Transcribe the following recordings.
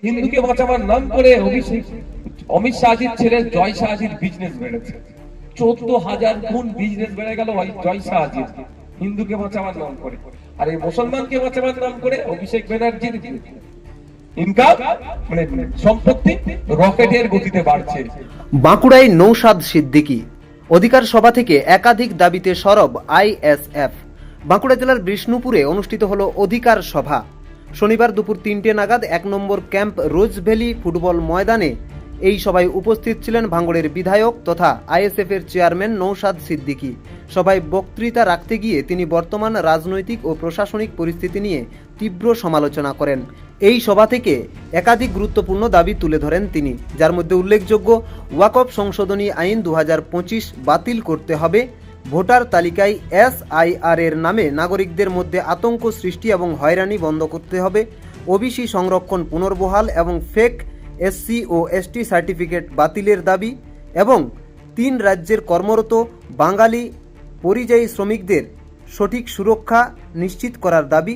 হিন্দুকে বাঁচাবার নাম করে অমিত শাহজির ছেলে জয় শাহজির বিজনেস বেড়েছে, 14,000 গুণ বিজনেস বেড়ে গেল ওই জয় শাহজির, হিন্দুকে বাঁচাবার নাম করে। আর এই মুসলমানকে বাঁচাবার নাম করে অভিষেক ব্যানার্জির ইনকাম মানে সম্পত্তি রকেটের গতিতে বাড়ছে। বাঁকুড়ায় নৌসাদ সিদ্দিকী অধিকার সভা থেকে একাধিক দাবিতে সরব আইএসএফ। বাঁকুড়া জেলার বিষ্ণুপুরে অনুষ্ঠিত হলো অধিকার সভা। শনিবার দুপুর 3টে নাগাদ 1 নম্বর ক্যাম্প রোজভ্যালি ফুটবল ময়দানে এই সভায় উপস্থিত ছিলেন ভাঙড়ের বিধায়ক তথা আইএসএফ এর চেয়ারম্যান নৌসাদ সিদ্দিকী। সভায় বক্তৃতা রাখতে গিয়ে তিনি বর্তমান রাজনৈতিক ও প্রশাসনিক পরিস্থিতি নিয়ে তীব্র সমালোচনা করেন। এই সভা থেকে একাধিক গুরুত্বপূর্ণ দাবি তুলে ধরেন তিনি, যার মধ্যে উল্লেখযোগ্য ওয়াকফ সংশোধনী আইন 2025 বাতিল করতে হবে, ভোটার তালিকায় SIR এর নামে নাগরিকদের মধ্যে আতঙ্ক সৃষ্টি এবং হয়রানি বন্ধ করতে হবে, ওবিসি সংরক্ষণ পুনর্বহাল এবং ফেক SC ও ST সার্টিফিকেট বাতিলের দাবি এবং 3 রাজ্যের কর্মরত বাঙালি পরিযায়ী শ্রমিকদের সঠিক সুরক্ষা নিশ্চিত করার দাবি।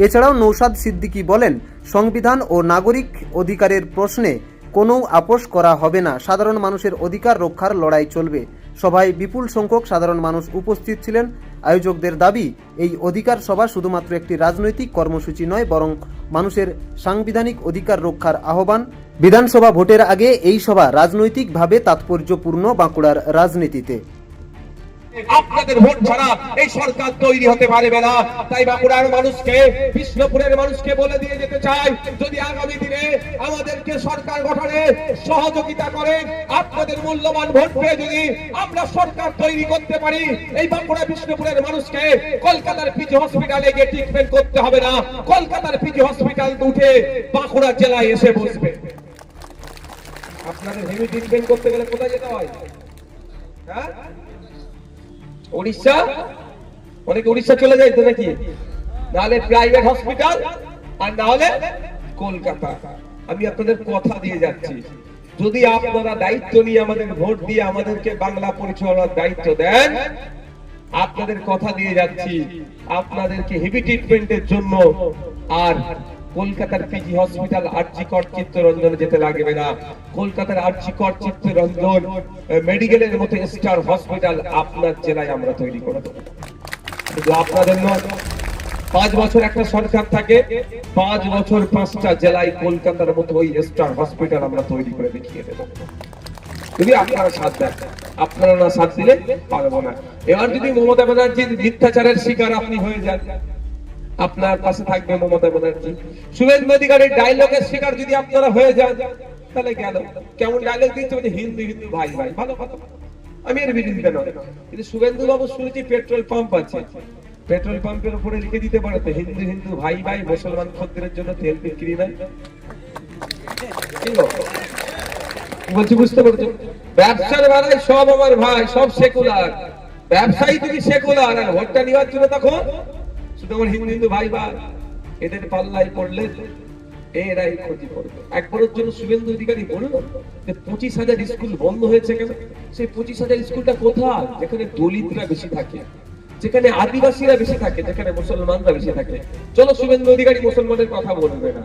এছাড়াও নৌসাদ সিদ্দিকী বলেন, সংবিধান ও নাগরিক অধিকারের প্রশ্নে কোনো আপোষ করা হবে না, সাধারণ মানুষের অধিকার রক্ষার লড়াই চলবে। সভায় বিপুল সংখ্যক সাধারণ মানুষ উপস্থিত ছিলেন। আয়োজকদের দাবি, এই অধিকার সভা শুধুমাত্র একটি রাজনৈতিক কর্মসূচি নয়, বরং মানুষের সাংবিধানিক অধিকার রক্ষার আহ্বান। বিধানসভা ভোটের আগে এই সভা রাজনৈতিকভাবে তাৎপর্যপূর্ণ বাঁকুড়ার রাজনীতিতে। আপনাদের ভোট ছাড়া এই সরকার তৈরি হতে পারবে না। তাই বাঁকুড়ার মানুষকে, বিষ্ণুপুরের মানুষকে বলে দিয়ে যেতে চাই, যদি আগামী দিনে আমাদেরকে সরকার গঠনে সহযোগিতা করেন, আপনাদের মূল্যবান ভোট পেয়ে যদি আমরা সরকার তৈরি করতে পারি, এই বাঁকুড়া বিষ্ণুপুরের মানুষকে কলকাতার পিজি হসপিটালে গিয়ে ট্রিটমেন্ট করতে হবে না, কলকাতার পিজি হসপিটাল উঠে বাঁকুড়া জেলায় এসে বসবে। আপনাদের হেভি ট্রিটমেন্ট করতে গেলে কোথায় যেতে হয়? হ্যাঁ, উড়িষ্যা, অনেকে উড়িষ্যা চলে যায় তো নাকি, নাহলে প্রাইভেট হসপিটাল, আর নাহলে কলকাতা। আমি আপনাদের কথা দিয়ে যাচ্ছি, যদি আপনারা দায়িত্ব নিয়ে আমাদের ভোট দিয়ে আমাদেরকে বাংলা পরিচালনার দায়িত্ব দেন, আপনাদের কথা দিয়ে যাচ্ছি, আপনাদেরকে হেভি ট্রিটমেন্টের জন্য আর কলকাতার পিজি হসপিটাল আরজিকর চিত্তরঞ্জনে যেতে লাগবে না। কলকাতার আরজিকর চিত্তরঞ্জন মেডিকেলের মতো স্টার হসপিটাল আপনার জেলায় আমরা তৈরি করে দেব। শুধু আপনাদের নয়, 5 বছর একটা সরকার থাকে, 5 বছর 5টা জেলায় কলকাতার মতো ওই স্টার হসপিটাল আমরা তৈরি করে দেখিয়ে দেব, যদি আপনারা সাথ দেন। আপনারা না সাথ দিলে পারবো না। এবার যদি মমতা ব্যানার্জির মিথ্যাচারের শিকার আপনি হয়ে যান, আপনার পাশে থাকবে মমতা ব্যানার্জি। শুভেন্দু অধিকারীর ডায়লগের শিকার যদি আপনারা হয়ে যান, তাহলে গেল। কেমন ডায়লগ দিচ্ছে, হিন্দু হিন্দু ভাই ভাই, ভালো কথা, আমি এর বিরোধিতা নয়, কিন্তু শুভেন্দু বাবু শুনেছি পেট্রোল পাম্প আছে, পেট্রোল পাম্পের উপরে লিখে দিতে পারে তো হিন্দু হিন্দু ভাই ভাই, মুসলমান খদ্দের জন্য তেল বিক্রি নাই। বলছি, বুঝতে পারছো? ব্যবসার বেলায় সব আমার ভাই, সব সেকুলার। ব্যবসায়ী তুমি সেকুলার, আর ভোটটা নেওয়ার জন্য তখন শুধু আমার হিন্দু হিন্দু ভাই ভাই, এদের পাল্লাই পড়লে এরাই ক্ষতি করবে। একবারের জন্য শুভেন্দু অধিকারী বলল যে 25,000 স্কুল বন্ধ হয়েছে কেন? সেই 25,000 স্কুলটা কোথায়? যেখানে দলিতরা বেশি থাকে, যেখানে আদিবাসীরা বেশি থাকে, যেখানে মুসলমানরা বেশি থাকে। চলো, শুভেন্দু অধিকারী মুসলমানের কথা বলবে না,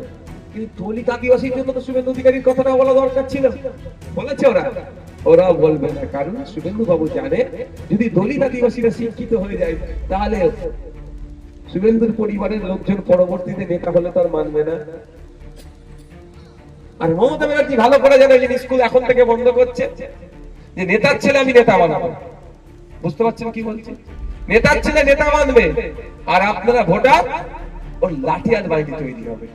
কিন্তু দলিত আদিবাসীর জন্য তো শুভেন্দু অধিকারীর কথাটা বলা দরকার ছিল। বলেছে ওরা বলবে না, কারণ শুভেন্দু বাবু জানে যদি দলিত আদিবাসীরা শিক্ষিত হয়ে যায়, তাহলে শুভেন্দুর পরিবারের লোকজন পরবর্তীতে নেতা হলে তার মানবে না। আর মমতা ব্যানার্জি ভালো করে জানে যে স্কুল এখন থেকে বন্ধ করছে, যে নেতার ছেলে আমি নেতা বানাবো। বুঝতে পারছেন কি বলছি? নেতার ছেলে নেতা মানবে, আর আপনারা ভোটার ওর লাঠি আর বাড়ি তৈরি হবে।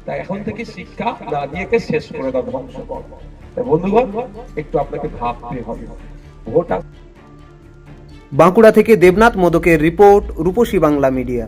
তাই এখন থেকে শিক্ষা না দিয়ে শেষ করে দাও ধ্বংস কর। বন্ধুগণ, একটু আপনাকে ভাবতে হবে। ভোটার। বাঁকুড়া থেকে দেবনাথ মোদকের রিপোর্ট, রূপসী বাংলা মিডিয়া।